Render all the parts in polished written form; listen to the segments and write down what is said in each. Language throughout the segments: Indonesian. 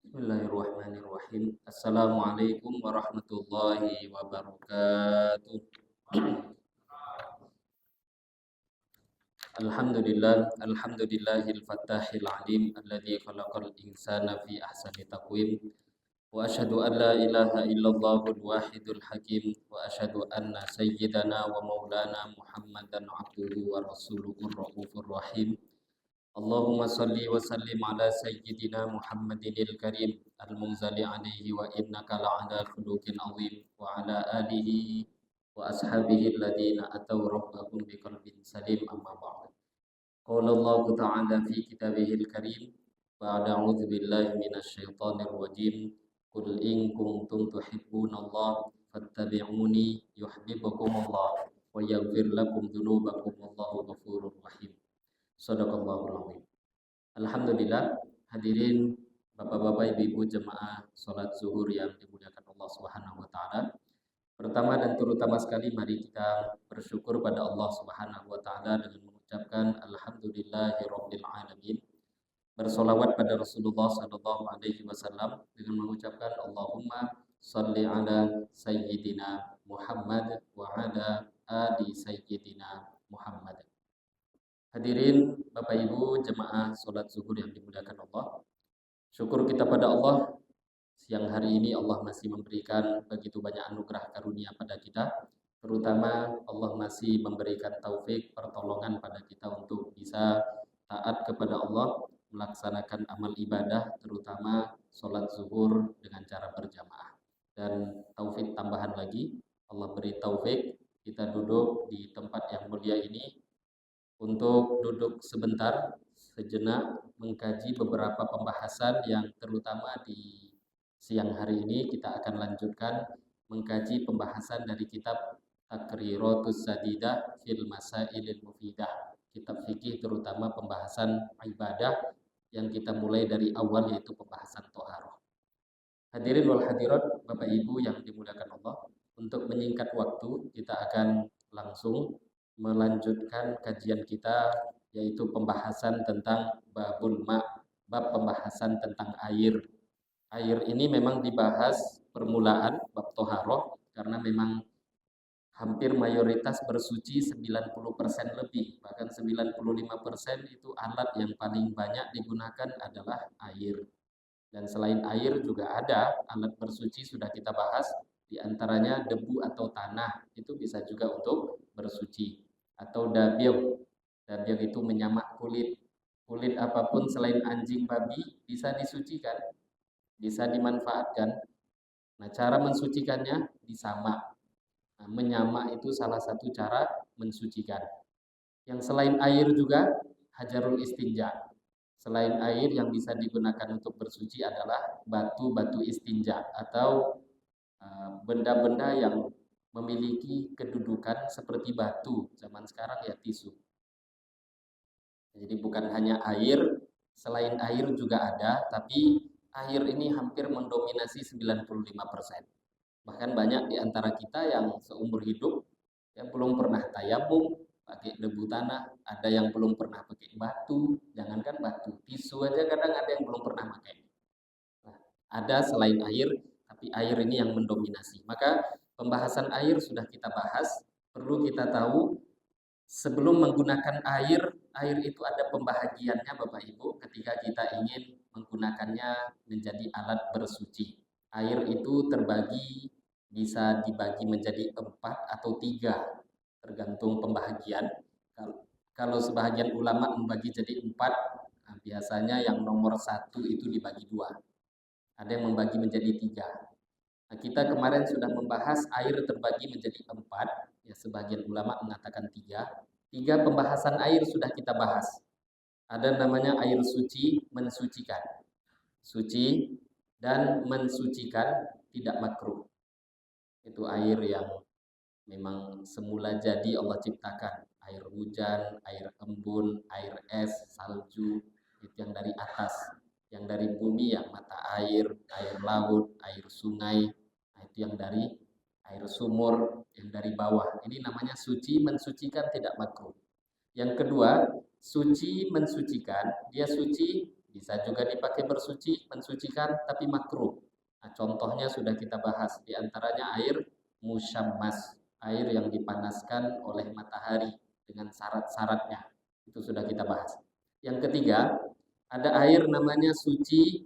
Bismillahirrahmanirrahim. Assalamualaikum warahmatullahi wabarakatuh. Alhamdulillahil fattahil alim alladzi khalaqal insana fi ahsani taqwim wa asyhadu an la ilaha illallahul wahidul hakim wa asyhadu anna sayyidana wa maulana Muhammadan abduhu wa rasuluhur raufur rahim. Allahumma salli wa sallim ala sayyidina Muhammadinil karim al-munzali alaihi wa innaka la'ala khuluqin azim wa ala alihi wa ashabihi alladhina ataw rabbahum biqalbin salim amma ba'd. Qala Allah ta'ala fi kitabihil karim ba'da a'udzu billahi minasy syaithanir rajim qul in kuntum tuhibbunallaha fattabi'uni yuhibbukumullah wa yaghfir lakum dzunubakum wallahu ghafurur rahim. Shadaqallahul azim. Alhamdulillah, hadirin Bapak-bapak, Ibu-ibu jemaah salat zuhur yang dimuliakan Allah Subhanahu wa taala. Pertama dan terutama sekali mari kita bersyukur pada Allah Subhanahu wa taala dengan mengucapkan alhamdulillahirabbil alamin. Bersolawat pada Rasulullah sallallahu alaihi wasallam dengan mengucapkan Allahumma shalli ala sayyidina Muhammad wa ala ali sayyidina Muhammad. Hadirin Bapak Ibu jemaah salat zuhur yang dimuliakan Allah. Syukur kita pada Allah, siang hari ini Allah masih memberikan begitu banyak anugerah karunia pada kita. Terutama Allah masih memberikan taufik pertolongan pada kita untuk bisa taat kepada Allah, melaksanakan amal ibadah, terutama sholat zuhur dengan cara berjamaah. Dan taufik tambahan lagi, Allah beri taufik kita duduk di tempat yang mulia ini untuk duduk sebentar, sejenak mengkaji beberapa pembahasan yang terutama di siang hari ini kita akan lanjutkan mengkaji pembahasan dari kitab Taqriratus Sadidah fil Masailil Mufidah, kitab fikih terutama pembahasan ibadah yang kita mulai dari awal yaitu pembahasan thaharah. Hadirin wal hadirat Bapak Ibu yang dimuliakan Allah, untuk menyingkat waktu kita akan langsung melanjutkan kajian kita yaitu pembahasan tentang babul ma, bab pembahasan tentang air. Air ini memang dibahas permulaan bab toharoh karena memang hampir mayoritas bersuci 90% lebih, bahkan 95% itu alat yang paling banyak digunakan adalah air. Dan selain air juga ada alat bersuci sudah kita bahas, diantaranya debu atau tanah itu bisa juga untuk bersuci, atau dabyau. Dabyau itu menyamak kulit apapun selain anjing babi bisa disucikan, bisa dimanfaatkan. Nah, cara mensucikannya disamak. Nah, menyamak itu salah satu cara mensucikan. Yang selain air juga hajarul istinja. Selain air yang bisa digunakan untuk bersuci adalah batu-batu istinja atau benda-benda yang memiliki kedudukan seperti batu. Zaman sekarang ya tisu. Jadi bukan hanya air, selain air juga ada, tapi air ini hampir mendominasi 95%. Bahkan banyak di antara kita yang seumur hidup yang belum pernah tayamum pakai debu tanah, ada yang belum pernah pakai batu, jangankan batu, tisu aja kadang ada yang belum pernah pakai. Nah, ada selain air, tapi air ini yang mendominasi. Maka pembahasan air sudah kita bahas, perlu kita tahu sebelum menggunakan air, air itu ada pembahagiannya Bapak Ibu ketika kita ingin menggunakannya menjadi alat bersuci. Air itu terbagi, bisa dibagi menjadi 4 atau 3, tergantung pembahagian. Kalau sebahagian ulama membagi jadi 4, nah biasanya yang nomor 1 itu dibagi 2. Ada yang membagi menjadi 3. Nah, kita kemarin sudah membahas air terbagi menjadi 4, ya sebagian ulama mengatakan 3. 3 pembahasan air sudah kita bahas. Ada namanya air suci, mensucikan. Suci dan mensucikan tidak makruh. Itu air yang memang semula jadi Allah ciptakan. Air hujan, air embun, air es, salju, itu yang dari atas. Yang dari bumi yang mata air, air laut, air sungai, nah itu yang dari air sumur, yang dari bawah. Ini namanya suci, mensucikan tidak makruh. Yang kedua, suci mensucikan, dia suci Bisa juga dipakai bersuci, mensucikan, tapi makruh. Nah, contohnya sudah kita bahas, di antaranya air musyammas, air yang dipanaskan oleh matahari dengan syarat-syaratnya. Itu sudah kita bahas. Yang ketiga, ada air namanya suci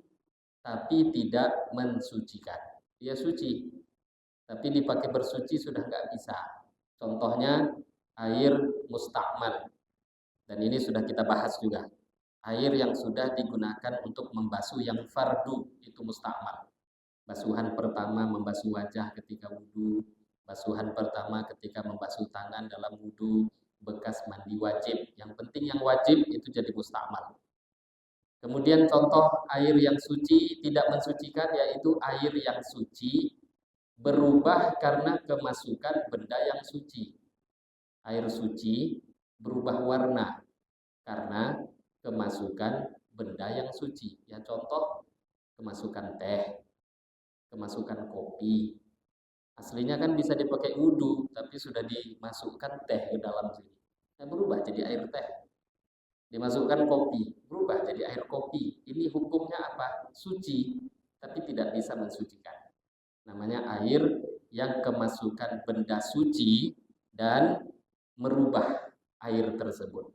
tapi tidak mensucikan. Dia suci, tapi dipakai bersuci sudah nggak bisa. Contohnya air mustakmal. Dan ini sudah kita bahas juga. Air yang sudah digunakan untuk membasuh yang fardu itu mustakmal. Basuhan pertama membasuh wajah ketika wudhu, basuhan pertama ketika membasuh tangan dalam wudhu, bekas mandi wajib. Yang penting yang wajib itu jadi mustakmal. Kemudian contoh air yang suci tidak mensucikan yaitu air yang suci berubah karena kemasukan benda yang suci. Air suci berubah warna karena kemasukan benda yang suci. Ya contoh kemasukan teh, kemasukan kopi. Aslinya kan bisa dipakai wudhu, tapi sudah dimasukkan teh ke dalam sini. Nah, berubah jadi air teh. Dimasukkan kopi, berubah jadi air kopi. Ini hukumnya apa? Suci, tapi tidak bisa mensucikan. Namanya air yang kemasukan benda suci dan merubah air tersebut.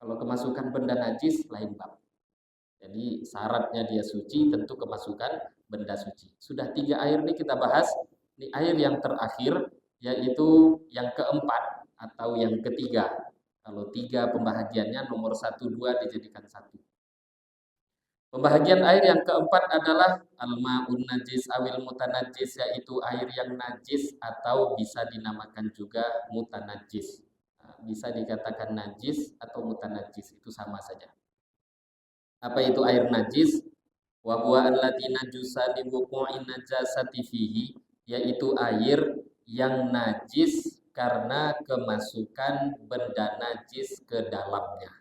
Kalau kemasukan benda najis, lain bab. Jadi syaratnya dia suci, tentu kemasukan benda suci. Sudah 3 air nih kita bahas. Ini air yang terakhir, yaitu yang keempat atau yang ketiga. Kalau 3 pembahagiannya, nomor 1, 2 dijadikan 1. Pembahagian air yang keempat adalah al-ma'un najis awil mutanajis, yaitu air yang najis atau bisa dinamakan juga mutanajis. Bisa dikatakan najis atau mutanajis, itu sama saja. Apa itu air najis? Wa huwa allati najusa li wuqu'in najasati fihi, yaitu air yang najis karena kemasukan benda najis ke dalamnya.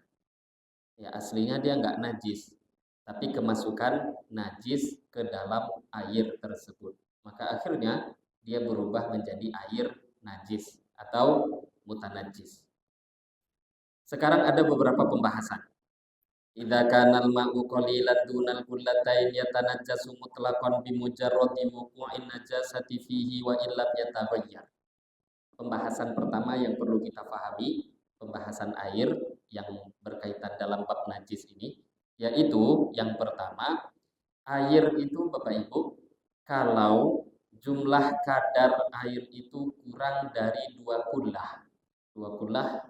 Ya aslinya dia nggak najis, tapi kemasukan najis ke dalam air tersebut. Maka akhirnya dia berubah menjadi air najis atau mutanajis. Sekarang ada beberapa pembahasan. Idza kana al-ma'u qalilan dunal kullatain yatanajjasu mutlaqan bi mujarradi wuqu'in najasati fihi wa illam yataghayyar. Pembahasan pertama yang perlu kita pahami, pembahasan air yang berkaitan dalam bab najis ini, yaitu yang pertama, air itu Bapak Ibu, kalau jumlah kadar air itu kurang dari 2 kullah. 2 kullah,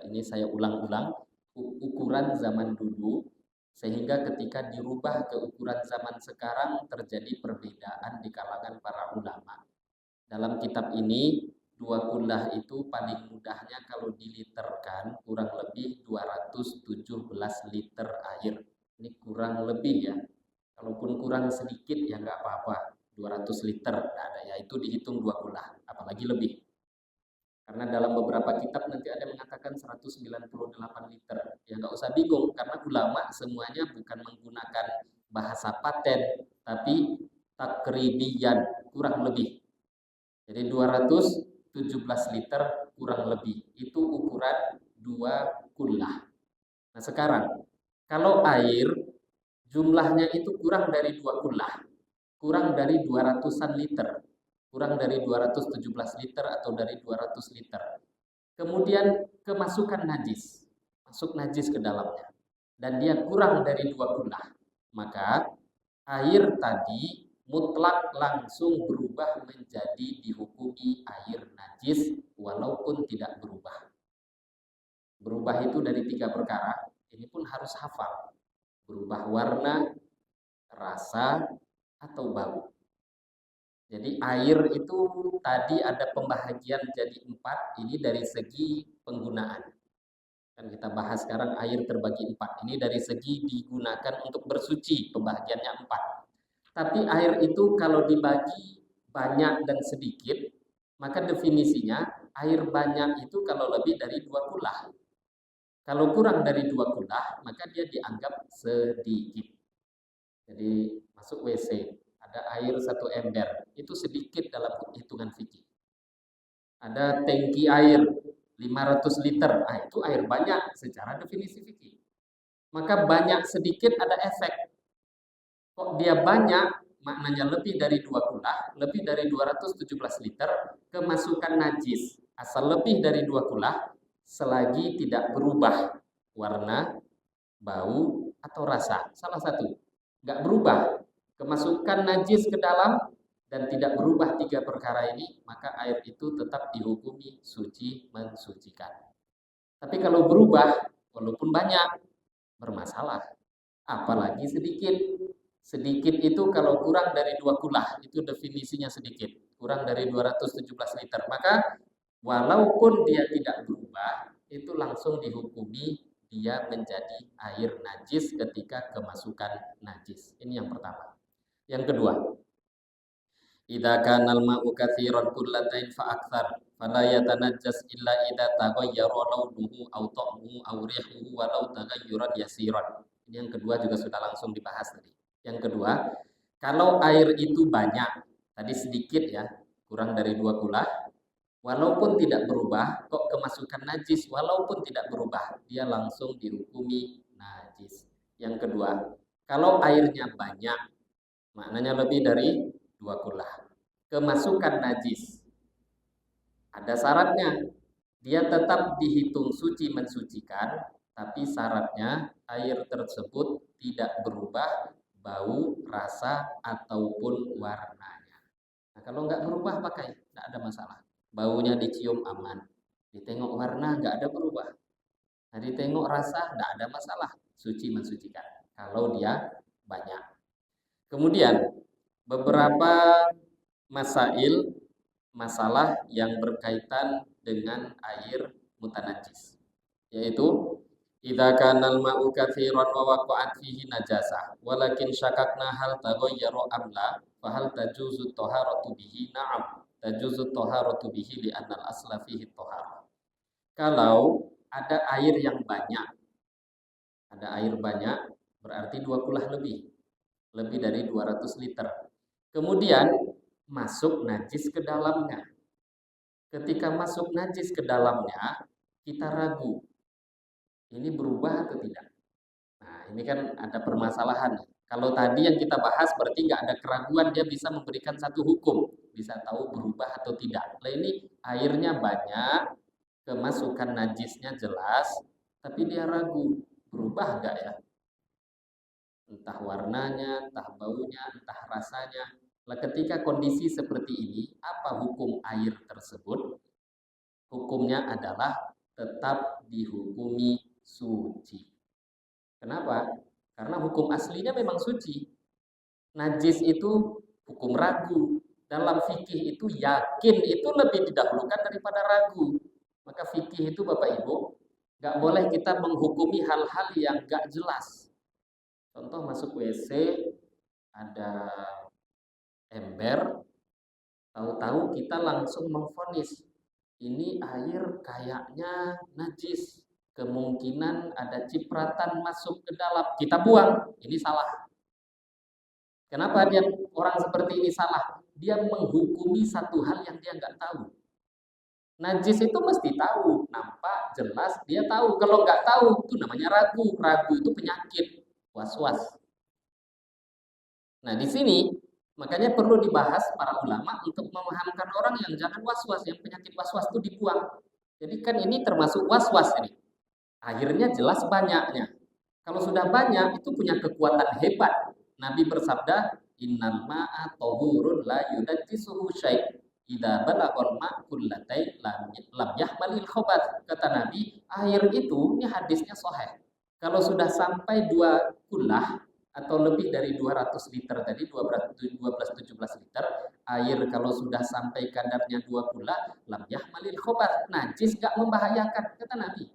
ini saya ulang-ulang, ukuran zaman dulu, sehingga ketika dirubah ke ukuran zaman sekarang terjadi perbedaan di kalangan para ulama. Dalam kitab ini 2 kullah itu paling mudahnya kalau diliterkan kurang lebih 217 liter air. Ini kurang lebih ya. Kalaupun kurang sedikit ya nggak apa-apa. 200 liter ada ya, itu dihitung 2 kullah, apalagi lebih. Karena dalam beberapa kitab nanti ada yang mengatakan 198 liter. Ya nggak usah bingung, karena ulama semuanya bukan menggunakan bahasa paten, tapi takribian, kurang lebih. Jadi 217 liter kurang lebih. Itu ukuran 2 kullah. Nah sekarang, kalau air jumlahnya itu kurang dari 2 kullah, kurang dari 200-an liter, kurang dari 217 liter atau dari 200 liter. Kemudian kemasukan najis, masuk najis ke dalamnya. Dan dia kurang dari 2 kullah. Maka air tadi mutlak langsung berubah menjadi dihukumi air najis walaupun tidak berubah. Berubah itu dari 3 perkara, ini pun harus hafal. Berubah warna, rasa, atau bau. Jadi air itu tadi ada pembahagian jadi 4, ini dari segi penggunaan. Kan kita bahas sekarang air terbagi 4, ini dari segi digunakan untuk bersuci, pembahagiannya 4. Tapi air itu kalau dibagi banyak dan sedikit, maka definisinya air banyak itu kalau lebih dari 2 kullah. Kalau kurang dari 2 kullah, maka dia dianggap sedikit. Jadi masuk WC, ada air 1 ember, itu sedikit dalam hitungan fikih. Ada tangki air 500 liter, itu air banyak secara definisi fikih. maka banyak sedikit ada efek. Kok dia banyak, maknanya lebih dari 2 kulah, lebih dari 217 liter, kemasukan najis. Asal lebih dari 2 kulah, selagi tidak berubah warna, bau, atau rasa. Salah satu. Nggak berubah. Kemasukan najis ke dalam dan tidak berubah 3 perkara ini, maka air itu tetap dihukumi suci mensucikan. Tapi kalau berubah, walaupun banyak, bermasalah. Apalagi sedikit. Sedikit itu kalau kurang dari 2 kulah, itu definisinya sedikit. Kurang dari 217 liter. Maka walaupun dia tidak berubah, itu langsung dihukumi dia menjadi air najis ketika kemasukan najis. Ini yang pertama. Yang kedua, idza kana al-ma'u katsiran kullatain fa aktsar fala yatanajjas illa idza taghayyara launuhu aw ta'muhu aw rihuhu walau taghayyuran yasiran. Ini yang kedua juga sudah langsung dibahas tadi. Yang kedua, kalau air itu banyak, tadi sedikit ya, kurang dari 2 kulah, walaupun tidak berubah, kok kemasukan najis, walaupun tidak berubah, dia langsung dihukumi najis. Yang kedua, kalau airnya banyak, maknanya lebih dari 2 kulah, kemasukan najis. Ada syaratnya, dia tetap dihitung suci mensucikan, tapi syaratnya air tersebut tidak berubah bau, rasa, ataupun warnanya. Nah, kalau nggak berubah pakai, nggak ada masalah. Baunya dicium aman, ditengok warna nggak ada berubah. Nah, ditengok rasa nggak ada masalah, suci mensucikan. Kalau dia banyak. Kemudian beberapa masalah yang berkaitan dengan air mutanajis, yaitu idza kana al-ma'u katsiran wa waqa'at fihi najasah walakin syakakna hal taghayyara am la fa hal tajuzu taharatu bihi na'am tajuzu taharatu bihi li anna al-asla fihi taharah. Kalau ada air yang banyak, berarti 2 kulah lebih dari 200 liter. Kemudian masuk najis ke dalamnya. Ketika masuk najis ke dalamnya, kita ragu ini berubah atau tidak. Nah, ini kan ada permasalahan. Kalau tadi yang kita bahas berarti nggak ada keraguan, dia bisa memberikan satu hukum, bisa tahu berubah atau tidak. Nah, ini airnya banyak, kemasukan najisnya jelas, tapi dia ragu, berubah nggak ya? Entah warnanya, entah baunya, entah rasanya. Nah, ketika kondisi seperti ini, apa hukum air tersebut? Hukumnya adalah tetap dihukumi suci. Kenapa? Karena hukum aslinya memang suci. Najis itu hukum ragu. Dalam fikih itu yakin itu lebih didahulukan daripada ragu. Maka fikih itu Bapak Ibu, nggak boleh kita menghukumi hal-hal yang nggak jelas. Contoh masuk WC, ada ember, tahu-tahu kita langsung memvonis ini air kayaknya najis, kemungkinan ada cipratan masuk ke dalam, kita buang, ini salah. Kenapa dia orang seperti ini salah? Dia menghukumi satu hal yang dia nggak tahu. Najis itu mesti tahu, nampak, jelas, dia tahu. Kalau nggak tahu, itu namanya ragu. Ragu itu penyakit, was-was. Nah, di sini makanya perlu dibahas para ulama untuk memahamkan orang yang jangan was-was, yang penyakit was-was itu dibuang. Jadi kan ini termasuk was-was ini. Akhirnya jelas banyaknya. Kalau sudah banyak itu punya kekuatan hebat. Nabi bersabda, "Innal ma'a tahurun la yunajjisuhu syai'. Idza balagha ma' kullatai lam yahmalil khabath." Kata Nabi, air itu, ini hadisnya sahih. Kalau sudah sampai 2 kulah atau lebih dari 200 liter tadi, 12-17 liter, air kalau sudah sampai kadarnya 2 kulah, lam yahmalil khabath, najis gak membahayakan, kata Nabi.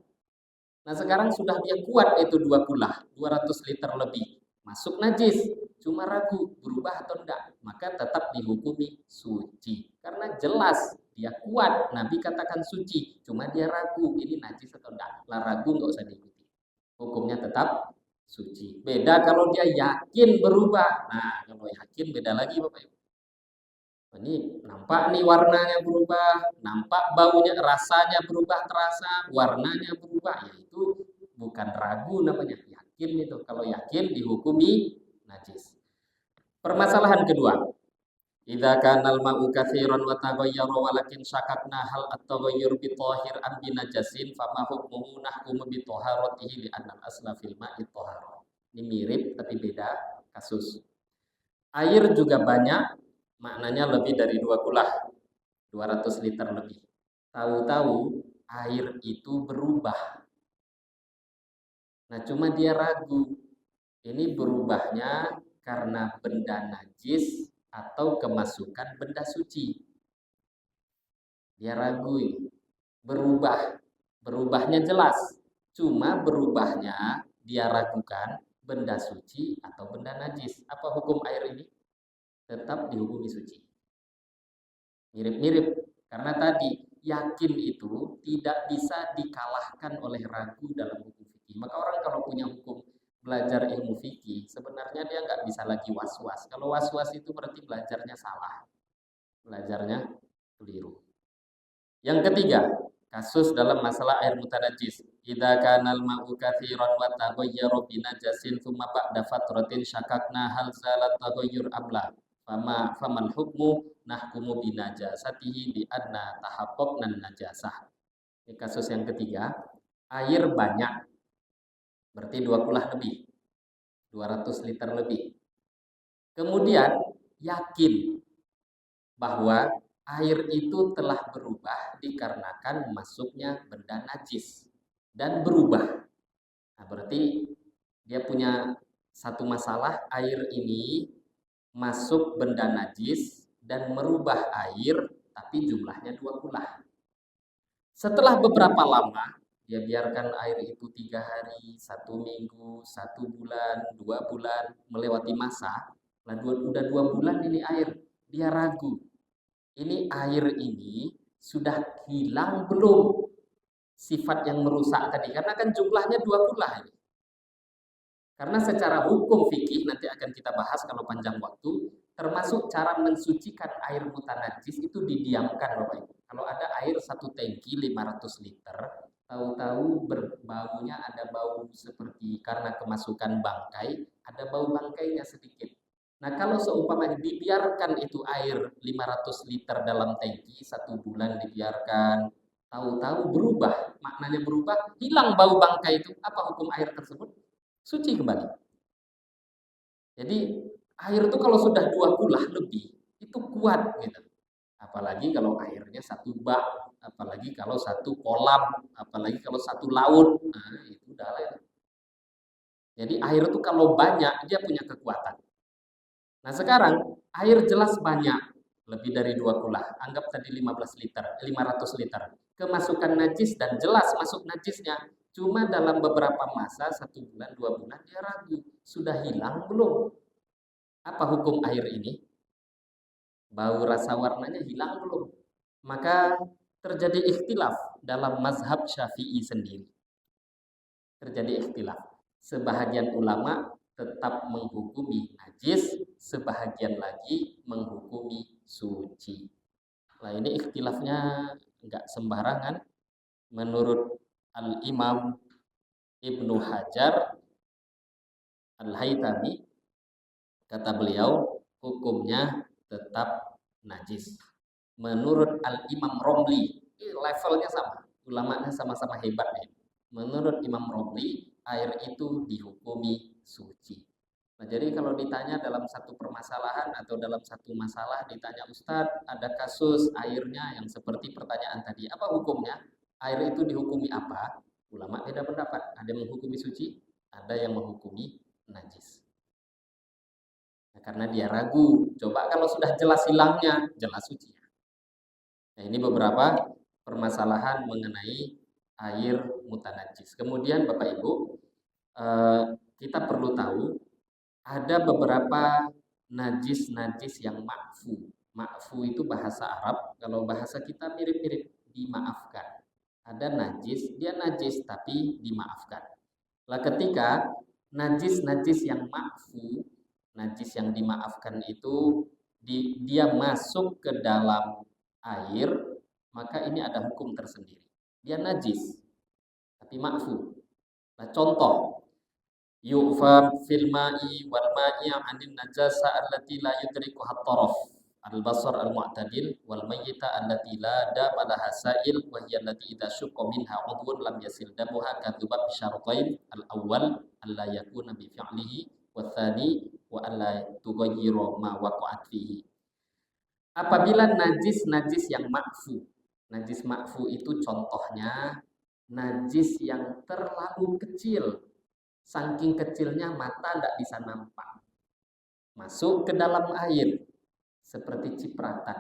Nah, sekarang sudah dia kuat itu 2 kulah, 200 liter lebih. Masuk najis, cuma ragu berubah atau enggak, maka tetap dihukumi suci. Karena jelas dia kuat, Nabi katakan suci, cuma dia ragu ini najis atau enggak. Lah ragu enggak usah diikuti. Hukumnya tetap suci. Beda kalau dia yakin berubah. Nah, kalau yakin beda lagi Bapak Ibu. Ini nampak nih warnanya berubah, nampak baunya, rasanya berubah terasa, warnanya berubah, yaitu bukan ragu namanya, yakin yakin itu. Kalau yakin dihukumi najis. Permasalahan kedua, idza kana al-ma'u katsiran wa taghayyara walakin syakakna hal at-taghayyur bi tahir am bi najasin fama hukmuhu nahkumu bi taharatihi li anna al-asla fil ma'i taharah. Ini mirip tapi beda kasus. Air juga banyak, maknanya lebih dari 2 kulah, 200 liter lebih. Tahu-tahu air itu berubah. Nah, cuma dia ragu. Ini berubahnya karena benda najis atau kemasukan benda suci. Dia ragu ini. Berubahnya jelas. Cuma berubahnya dia ragukan benda suci atau benda najis. Apa hukum air ini? Tetap dihukumi suci. Mirip-mirip. Karena tadi yakin itu tidak bisa dikalahkan oleh ragu dalam hukum fikih. Maka orang kalau punya hukum belajar ilmu fikih, sebenarnya dia nggak bisa lagi was-was. Kalau was-was itu berarti belajarnya salah. Belajarnya keliru. Yang ketiga, kasus dalam masalah air mutanajis. Idza kana al-ma'u katsiran wa taghayyara bi najasin tsumma ba'da fatratin syakakna hal zalat taghayyur amla. Famal hukmu nahkumu bi najasatihi bi anna tahaqqaqna najasah. Ini kasus yang ketiga, air banyak. Berarti 2 kulah lebih. 200 liter lebih. Kemudian yakin bahwa air itu telah berubah dikarenakan masuknya benda najis dan berubah. Nah, berarti dia punya satu masalah, air ini masuk benda najis dan merubah air, tapi jumlahnya 2 kulah. Setelah beberapa lama, dia biarkan air itu 3 hari, 1 minggu, 1 bulan, 2 bulan, melewati masa. Nah, udah 2 bulan ini air, dia ragu. Ini air ini sudah hilang belum sifat yang merusak tadi? Karena kan jumlahnya 2 kulah ini. Karena secara hukum fikih nanti akan kita bahas kalau panjang waktu, termasuk cara mensucikan air mutanajis itu didiamkan Bapak Ibu. Kalau ada air 1 tangki 500 liter, tahu-tahu berbaunya ada bau seperti karena kemasukan bangkai, ada bau bangkainya sedikit. Nah, kalau seumpama dibiarkan itu air 500 liter dalam tangki 1 bulan dibiarkan, tahu-tahu berubah, maknanya berubah, hilang bau bangkai itu, apa hukum air tersebut? Suci kembali. Jadi air itu kalau sudah 2 kulah lebih itu kuat gitu. Apalagi kalau airnya 1 bak, apalagi kalau 1 kolam, apalagi kalau 1 laut. Nah, itu udah lain. Jadi air itu kalau banyak dia punya kekuatan. Nah, sekarang air jelas banyak, lebih dari 2 kulah. Anggap tadi 15 liter, 500 liter. Kemasukan najis dan jelas masuk najisnya. Cuma dalam beberapa masa, 1 bulan, 2 bulan, dia ragu. Sudah hilang belum? Apa hukum air ini? Bau rasa warnanya hilang belum? Maka terjadi ikhtilaf dalam mazhab Syafi'i sendiri. Terjadi ikhtilaf. Sebahagian ulama tetap menghukumi najis, sebahagian lagi menghukumi suci. Nah, ini ikhtilafnya enggak sembarangan. Menurut Al-Imam Ibnu Hajar Al-Haytami, kata beliau, hukumnya tetap najis. Menurut Al-Imam Romli, levelnya sama, ulamanya sama-sama hebat nih. Menurut Imam Romli, air itu dihukumi suci. Nah, jadi kalau ditanya dalam satu permasalahan atau dalam satu masalah, ditanya Ustadz, ada kasus airnya yang seperti pertanyaan tadi, apa hukumnya? Air itu dihukumi apa? Ulama beda pendapat. Ada yang menghukumi suci, ada yang menghukumi najis. Nah, karena dia ragu. Coba kalau sudah jelas hilangnya, jelas suci. Nah, ini beberapa permasalahan mengenai air mutanajis. Kemudian Bapak Ibu, kita perlu tahu ada beberapa najis-najis yang ma'fu. Ma'fu itu bahasa Arab, kalau bahasa kita mirip-mirip, dimaafkan. Ada najis, dia najis tapi dimaafkan. Lah ketika najis-najis yang ma'fu, najis yang dimaafkan itu dia masuk ke dalam air, maka ini ada hukum tersendiri. Dia najis tapi ma'fu. Nah, contoh yu'fa fil ma'i wal ma'i 'anil najasa allati la yudrikuha at-taraf al-basar al-mu'tadil wal mayyita allati la dama laha sa'il wa hiya allati idza syaqqa minha 'udwun lam yasil damuha kadzuba bi syartain al-awwal alla yakuna bi fi'lihi wa tsani wa alla tughayyiru ma waqa'at fihi. Apabila najis-najis yang makfu. Najis makfu itu contohnya najis yang terlalu kecil. Saking kecilnya mata tidak bisa nampak. Masuk ke dalam air seperti cipratan.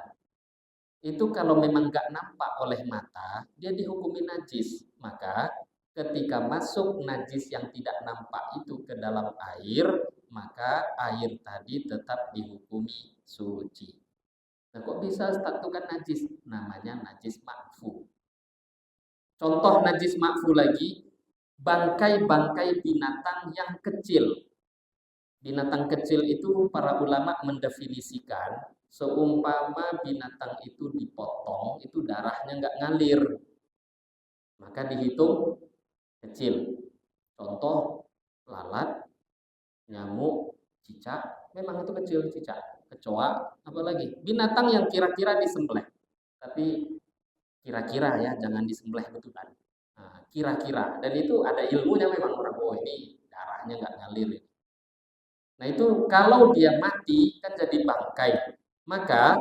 Itu kalau memang nggak nampak oleh mata, dia dihukumi najis. Maka ketika masuk najis yang tidak nampak itu ke dalam air, maka air tadi tetap dihukumi suci. Nah, kok bisa statuskan najis? Namanya najis makfu. Contoh najis makfu lagi, bangkai-bangkai binatang yang kecil. Binatang kecil itu para ulama mendefinisikan seumpama binatang itu dipotong, itu darahnya nggak ngalir. Maka dihitung kecil. Contoh lalat, nyamuk, cicak, memang itu kecil cicak. Kecoa, apalagi binatang yang kira-kira disembelih. Tapi kira-kira ya, jangan disembelih betulan. Nah, kira-kira. Dan itu ada ilmunya memang orang, oh ini darahnya nggak ngalir. Nah itu kalau dia mati kan jadi bangkai. Maka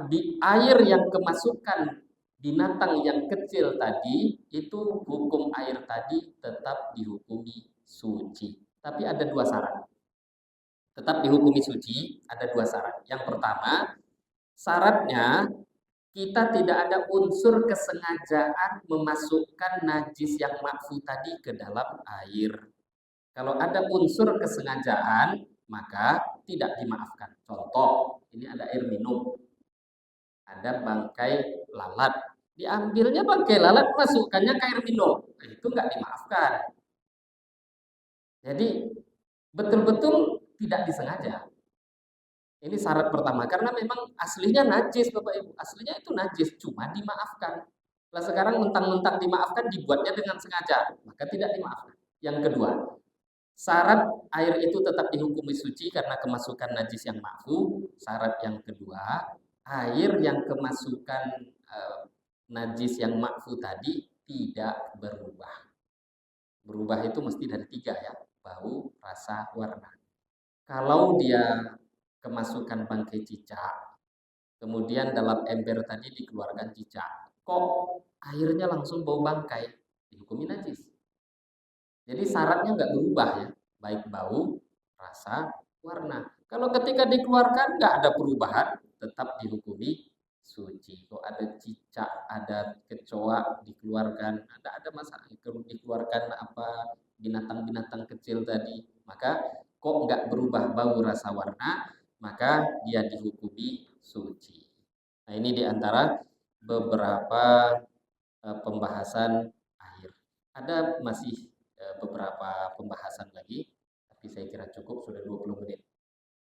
di air yang kemasukan binatang yang kecil tadi, itu hukum air tadi tetap dihukumi suci. Tapi ada dua syarat. Tetap dihukumi suci, ada dua syarat. Yang pertama, syaratnya kita tidak ada unsur kesengajaan memasukkan najis yang makfu tadi ke dalam air. Kalau ada unsur kesengajaan, maka tidak dimaafkan. Contoh, ini ada air minum, ada bangkai lalat. Diambilnya bangkai lalat, masukkannya ke air minum. Nah, itu nggak dimaafkan. Jadi, betul-betul tidak disengaja. Ini syarat pertama, karena memang aslinya najis, Bapak Ibu. Aslinya itu najis, cuma dimaafkan. Nah sekarang mentang-mentang dimaafkan, dibuatnya dengan sengaja, maka tidak dimaafkan. Yang kedua, syarat air itu tetap dihukumi suci karena kemasukan najis yang makfu. Syarat yang kedua, air yang kemasukan najis yang makfu tadi tidak berubah. Berubah itu mesti dari tiga ya, bau, rasa, warna. Kalau dia kemasukan bangkai cicak, kemudian dalam ember tadi dikeluarkan cicak, kok airnya langsung bau bangkai, dihukumi najis. Jadi syaratnya nggak berubah ya, baik bau, rasa, warna. Kalau ketika dikeluarkan nggak ada perubahan, tetap dihukumi suci. Kok ada cicak, ada kecoa dikeluarkan, ada masalah dikeluarkan apa binatang-binatang kecil tadi, maka kok nggak berubah bau, rasa, warna, maka dia dihukumi suci. Nah ini diantara beberapa pembahasan air. Ada masih beberapa pembahasan lagi, tapi saya kira cukup, sudah 20 menit.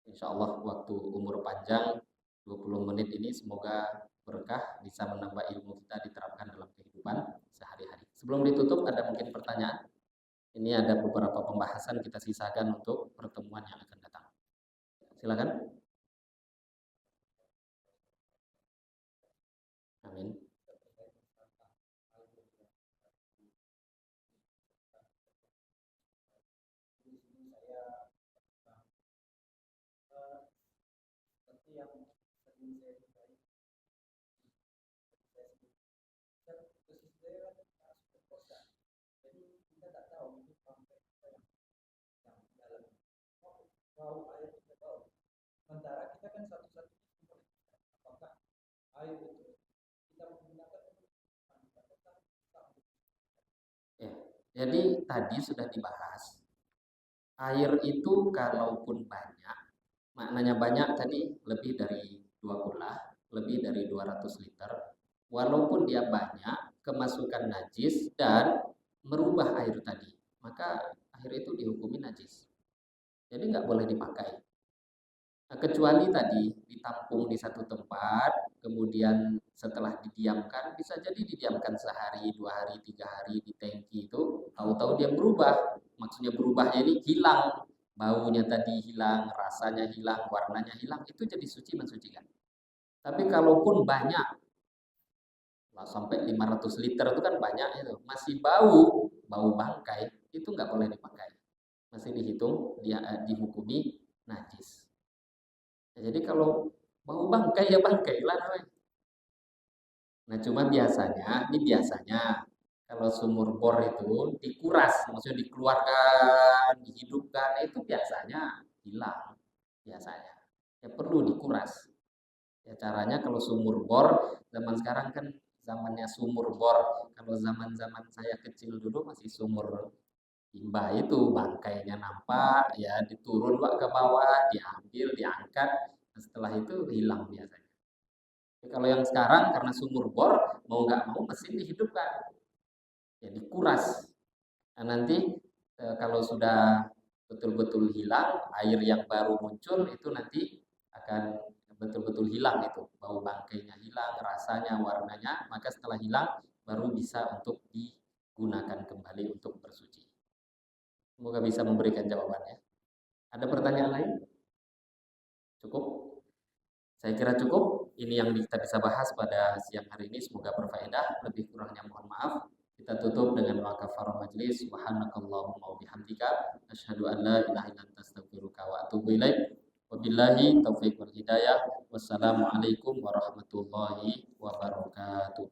Insya Allah waktu umur panjang 20 menit ini semoga berkah, bisa menambah ilmu kita diterapkan dalam kehidupan sehari-hari. Sebelum ditutup ada mungkin pertanyaan? Ini ada beberapa pembahasan kita sisakan untuk pertemuan yang akan datang. Silakan. Amin. Ya, jadi tadi sudah dibahas, air itu kalaupun banyak, maknanya banyak tadi lebih dari 2 kula, lebih dari 200 liter, walaupun dia banyak, kemasukan najis dan merubah air tadi, maka air itu dihukumi najis. Jadi nggak boleh dipakai. Nah, kecuali tadi ditampung di satu tempat, kemudian setelah didiamkan, bisa jadi didiamkan sehari, 2 hari, 3 hari di tangki itu, tahu-tahu dia berubah. maksudnya berubahnya ini hilang, baunya tadi hilang, rasanya hilang, warnanya hilang, itu jadi suci mensucikan. Tapi kalaupun banyak, lah sampai 500 liter itu kan banyak itu, masih bau bangkai, itu nggak boleh dipakai. Masih dihitung, dihukumi najis. Ya, jadi kalau bau bangkai ya bangkai lah namanya. Nah, cuma biasanya kalau sumur bor itu dikuras, maksudnya dikeluarkan, dihidupkan, itu biasanya hilang, biasanya. Ya perlu dikuras. Ya caranya kalau sumur bor, zaman sekarang kan zamannya sumur bor. Kalau zaman-zaman saya kecil dulu masih sumur timba itu, bangkainya nampak, ya diturun Pak ke bawah, diambil, diangkat, setelah itu hilang biasanya. Kalau yang sekarang karena sumur bor, mau nggak mau mesin dihidupkan, ya dikuras. Nah, nanti kalau sudah betul-betul hilang, air yang baru muncul itu nanti akan betul-betul hilang itu. Bau bangkainya hilang, rasanya, warnanya, maka setelah hilang baru bisa untuk digunakan kembali untuk bersuci. Semoga bisa memberikan jawabannya. Ada pertanyaan lain? Cukup? Saya kira cukup. Ini yang kita bisa bahas pada siang hari ini. Semoga berfaedah. Lebih kurangnya mohon maaf. Kita tutup dengan doa kafarah majelis. Subhanakallahumma wa bihamdika asyhadu an la ilaha illa anta astaghfiruka wa atubu ilaik. Wabillahi taufiq wal hidayah. Wassalamualaikum warahmatullahi wabarakatuh.